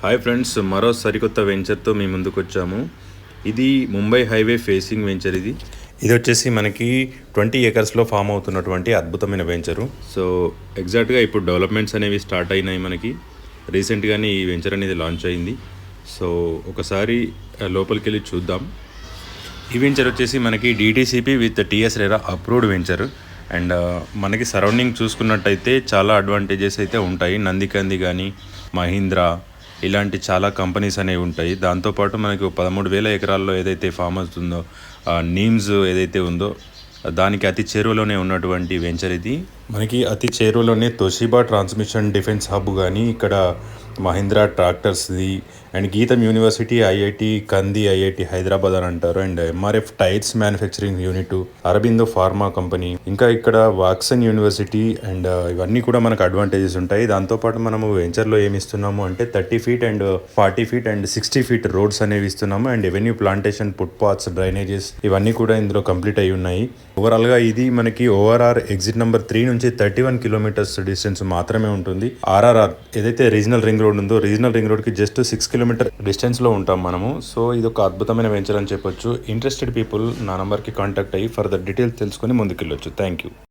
Hi friends, మరో సరికొత్త వెంచర్తో మీ ముందుకు వచ్చాము. ఇది ముంబై హైవే ఫేసింగ్ వెంచర్. ఇది వచ్చేసి మనకి 20 ఏకర్స్లో ఫామ్ అవుతున్నటువంటి అద్భుతమైన వెంచరు. సో ఎగ్జాక్ట్గా ఇప్పుడు డెవలప్మెంట్స్ అనేవి స్టార్ట్ అయినాయి. మనకి రీసెంట్గానే ఈ వెంచర్ అనేది లాంచ్ అయింది. సో ఒకసారి లోపలికి వెళ్ళి చూద్దాం. ఈ వెంచర్ వచ్చేసి మనకి DTCP with TS RERA approved venture. And మనకి సరౌండింగ్ చూసుకున్నట్టయితే చాలా అడ్వాంటేజెస్ అయితే ఉంటాయి. నందికంది కానీ, మహీంద్రా ఇలాంటి చాలా కంపెనీస్ అనేవి ఉంటాయి. దాంతోపాటు మనకు 13,000 ఎకరాల్లో ఏదైతే ఫామ్ హౌస్ ఉందో, నీమ్స్ ఏదైతే ఉందో దానికి అతి చేరువలోనే ఉన్నటువంటి వెంచర్ ఇది. మనకి అతి చేరువలోనే తోషిబా ట్రాన్స్మిషన్ డిఫెన్స్ హబ్ కానీ, ఇక్కడ మహీంద్రా ట్రాక్టర్స్ది అండ్ గీతం యూనివర్సిటీ, IIT కంది, IIT హైదరాబాద్ అని అంటారు. And MRF tyres manufacturing unit, Aurobindo pharma company, ఇంకా ఇక్కడ వాక్సన్ యూనివర్సిటీ అండ్ ఇవన్నీ కూడా మనకు అడ్వాంటేజెస్ ఉంటాయి. దాంతోపాటు మనము వెంచర్లో ఏమి ఇస్తున్నాము అంటే 30 feet and 40 feet and 60 feet roads అనేవి ఇస్తున్నాము. And avenue plantation, foot paths, drainages ఇవన్నీ కూడా ఇందులో కంప్లీట్ అయి ఉన్నాయి. ఓవరాల్గా ఇది మనకి ORR ఎగ్జిట్ నెంబర్ 3 నుంచి 31 కిలోమీటర్స్ డిస్టెన్స్ మాత్రమే ఉంటుంది. RRR ఏదైతే రీజనల్ రింగ్ రోడ్ ఉందో, రీజనల్ రింగ్ రోడ్కి జస్ట్ 6 కిలోమీటర్ డిస్టెన్స్లో ఉంటాం మనము. సో ఇది ఒక అద్భుతమైన వెంచర్ అని చెప్పొచ్చు. ఇంట్రెస్టెడ్ పీపుల్ నా నంబర్కి కాంటాక్ట్ అయ్యి ఫర్దర్ డీటెయిల్స్ తెలుసుకొని ముందుకెళ్ళొచ్చు. Thank you.